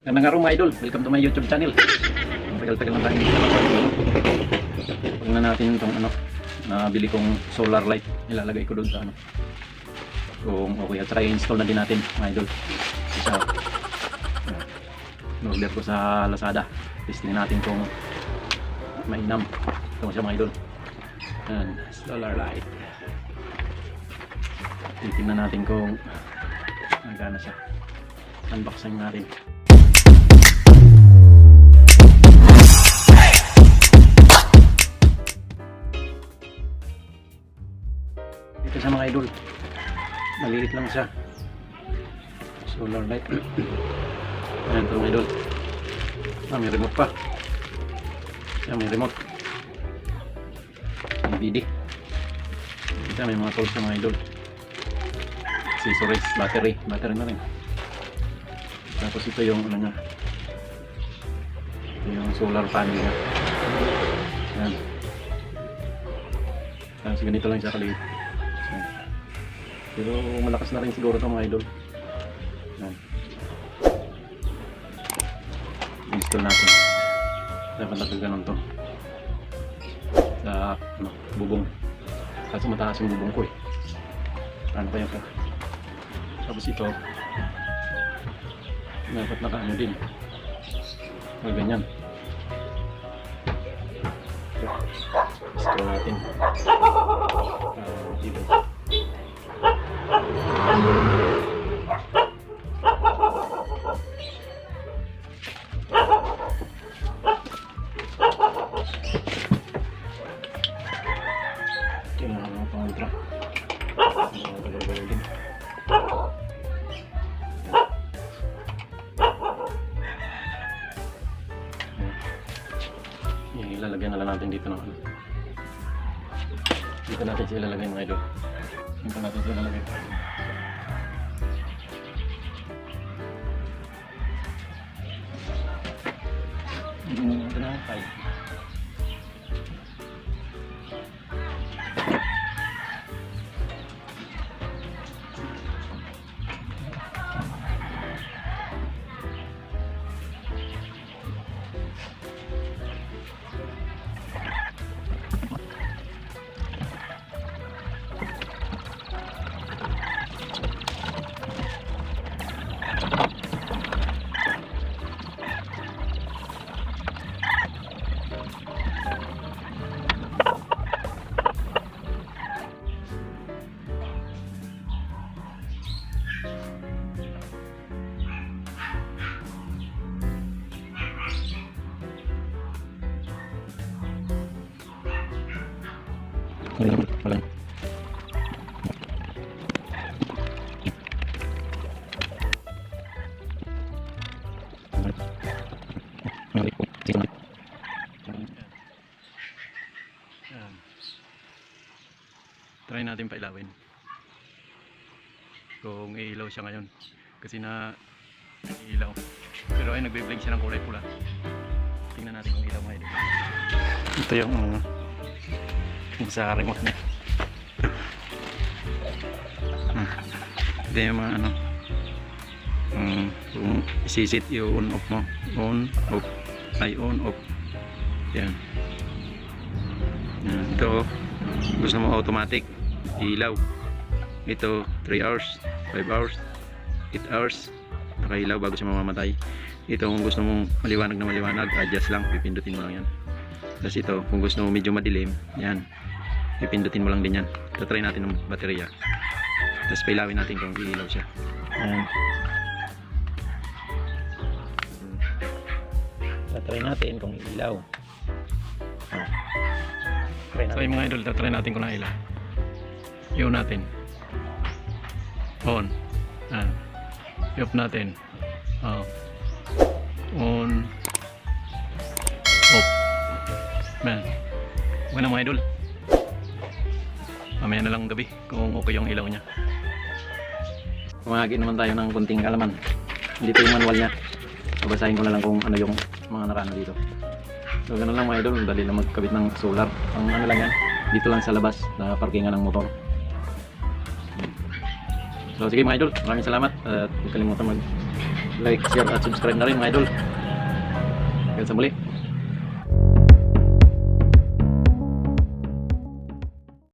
Magandang araw mga idol, welcome to my YouTube channel. Tagal-tagal na tayo dito. Pag na natin itong nabili kong solar light, ilalagay ko doon sa kung okay, at try install na din natin mga idol. Isa, order ko sa Lazada. Testing natin kung mainam. Ito siya mga idol. Yan, solar light. Titingnan natin kung nagana siya. Unboxing natin. Ito siya mga idol, maliit lang siya, solar light. Ayan ito mga idol, may remote pa. Ayan, may remote, DVD. Ito may mga tools na mga idol, accessories, battery na rin. Tapos ito yung ito yung solar panel niya. Ayan, tapos ganito lang siya kaliit. Pero malakas na rin siguro ito mga idol. Yan. Install natin. Dapat nakaganon to sa bubong. Kaso mataas yung bubong ko eh. Ano kaya ito? Tapos ito dapat nakaano din. Ganyan. Install natin. Dito. Kailangan ng pangontra. Ilalagyan na lang natin dito ng dito natin sila ilalagay mga idol. Dito natin sila ilalagay. Ito na ang pipe. Wala. Try natin pailawin kung iilaw siya ngayon kasi na iilaw pero ay nagbe-blink siya ng kulay pula. Tingnan natin kung ilaw mga idol. Ito yung sa remote niya. Ito yung mga kung isisit i-on off mo, on off, ay on off. Yan. Ito gusto mo automatic ilaw. Ito 3 hours, 5 hours, 8 hours nakailaw bago siya mamamatay. Ito kung gusto mong maliwanag na maliwanag, adjust lang, pipindutin mo lang yan. Tapos ito kung gusto mo medyo madilim, yan, pipindutin mo lang din yan. Ito try natin ng baterya, tapos pailawin natin kung iilaw siya. Yan, try natin kung iilaw. So yung mga idol, try natin kung nailaw. I-on natin, on, i-off natin, on, off. Man, huwag na mga idol, mamaya na lang gabi kung okay yung ilaw nya. Kumahagi naman tayo ng kunting kalaman. Dito yung manual nya, babasahin ko na lang kung ano yung mga nakano dito. So ganun lang mga idol, dali lang magkabit ng solar. Ang ano lang yan, dito lang sa labas na parkingan ng motor. So sige mga idol, maraming salamat at huwag kalimutan mag like, share at subscribe na rin mga idol. Hanggang sa muli.